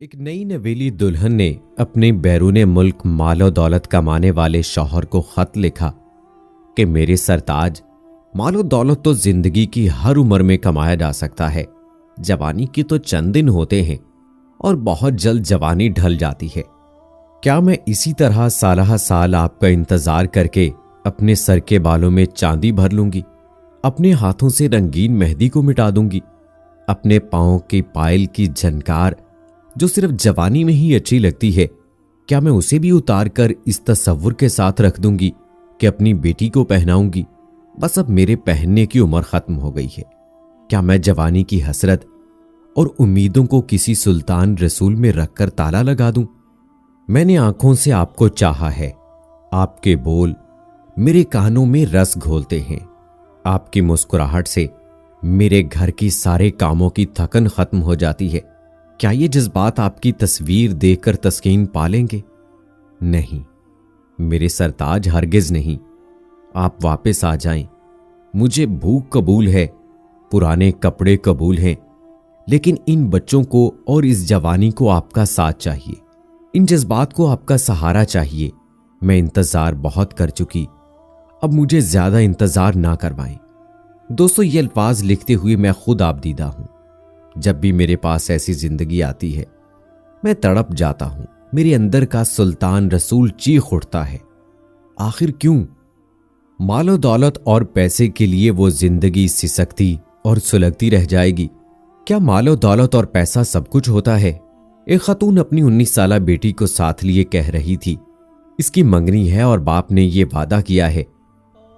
एक नई नवेली दुल्हन ने अपने बैरून मुल्क मालो दौलत कमाने वाले शौहर को खत लिखा कि मेरे सरताज, मालो दौलत तो जिंदगी की हर उम्र में कमाया जा सकता है। जवानी के तो चंद दिन होते हैं और बहुत जल्द जवानी ढल जाती है। क्या मैं इसी तरह सालह साल आपका इंतजार करके अपने सर के बालों में चांदी भर लूंगी, अपने हाथों से रंगीन मेहंदी को मिटा दूंगी, अपने पांव की पायल की झनकार जो सिर्फ जवानी में ही अच्छी लगती है, क्या मैं उसे भी उतार कर इस तसव्वुर के साथ रख दूंगी कि अपनी बेटी को पहनाऊंगी? बस अब मेरे पहनने की उम्र खत्म हो गई है। क्या मैं जवानी की हसरत और उम्मीदों को किसी सुल्तान रसूल में रखकर ताला लगा दूं? मैंने आंखों से आपको चाहा है, आपके बोल मेरे कानों में रस घोलते हैं, आपकी मुस्कुराहट से मेरे घर की सारे कामों की थकन खत्म हो जाती है। क्या ये जज्बात आपकी तस्वीर देखकर तस्कीन पालेंगे? नहीं मेरे सरताज, हरगिज नहीं। आप वापस आ जाएं। मुझे भूख कबूल है, पुराने कपड़े कबूल हैं, लेकिन इन बच्चों को और इस जवानी को आपका साथ चाहिए, इन जज्बात को आपका सहारा चाहिए। मैं इंतजार बहुत कर चुकी, अब मुझे ज्यादा इंतजार ना करवाएं। दोस्तों, ये अल्फाज लिखते हुए मैं खुद आबदीदा हूं। जब भी मेरे पास ऐसी जिंदगी आती है मैं तड़प जाता हूं। मेरे अंदर का सुल्तान रसूल चीख उठता है, आखिर क्यों? मालो दौलत और पैसे के लिए वो जिंदगी सिसकती और सुलगती रह जाएगी। क्या मालो दौलत और पैसा सब कुछ होता है? एक खातून अपनी 19 साला बेटी को साथ लिए कह रही थी, इसकी मंगनी है और बाप ने ये वादा किया है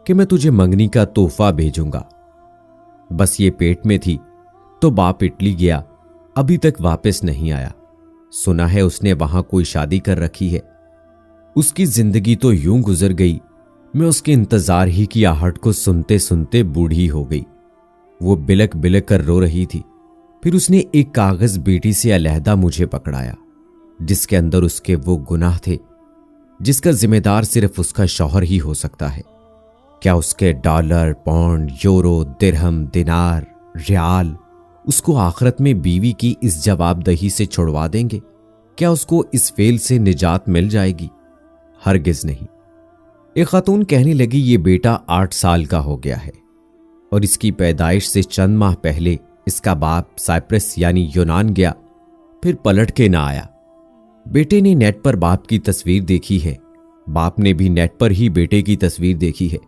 कि मैं तुझे मंगनी का तोहफा भेजूंगा। बस ये पेट में थी तो बाप इटली गया, अभी तक वापस नहीं आया। सुना है उसने वहां कोई शादी कर रखी है। उसकी जिंदगी तो यूं गुजर गई, मैं उसके इंतजार ही की आहट को सुनते सुनते बूढ़ी हो गई। वो बिलक बिलक कर रो रही थी। फिर उसने एक कागज बेटी से अलहदा मुझे पकड़ाया, जिसके अंदर उसके वो गुनाह थे जिसका जिम्मेदार सिर्फ उसका शौहर ही हो सकता है। क्या उसके डॉलर, पौंड, यूरो, दिरहम, दिनार, रियाल उसको आखिरत में बीवी की इस जवाबदही से छुड़वा देंगे? क्या उसको इस फेल से निजात मिल जाएगी? हरगिज नहीं। एक खातून कहने लगी, ये बेटा 8 साल का हो गया है और इसकी पैदाइश से चंद माह पहले इसका बाप साइप्रस यानी यूनान गया, फिर पलट के ना आया। बेटे ने नेट पर बाप की तस्वीर देखी है, बाप ने भी नेट पर ही बेटे की तस्वीर देखी है।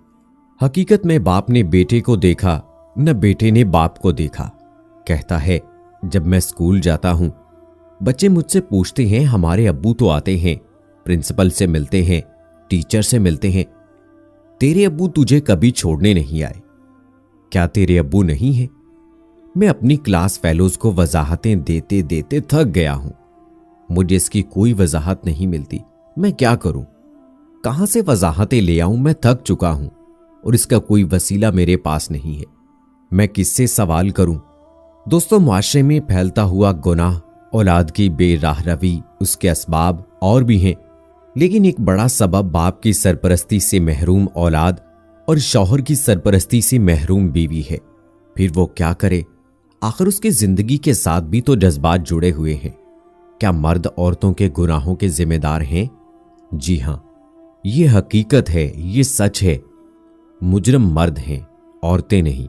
हकीकत में बाप ने बेटे को देखा, न बेटे ने बाप को देखा। कहता है, जब मैं स्कूल जाता हूं बच्चे मुझसे पूछते हैं, हमारे अब्बू तो आते हैं, प्रिंसिपल से मिलते हैं, टीचर से मिलते हैं, तेरे अब्बू तुझे कभी छोड़ने नहीं आए? क्या तेरे अब्बू नहीं हैं? मैं अपनी क्लास फेलोज को वजाहतें देते देते थक गया हूं। मुझे इसकी कोई वजाहत नहीं मिलती। मैं क्या करूं? कहां से वजाहतें ले आऊं? मैं थक चुका हूं और इसका कोई वसीला मेरे पास नहीं है। मैं किससे सवाल करूं? दोस्तों, माशरे में फैलता हुआ गुनाह, औलाद की बेराह रवी, उसके असबाब और भी हैं, लेकिन एक बड़ा सबब बाप की सरपरस्ती से महरूम औलाद और शौहर की सरपरस्ती से महरूम बीवी है। फिर वो क्या करे? आखिर उसकी जिंदगी के साथ भी तो जज्बात जुड़े हुए हैं। क्या मर्द औरतों के गुनाहों के जिम्मेदार हैं? जी हां, ये हकीकत है, ये सच है। मुजरम मर्द हैं, औरतें नहीं।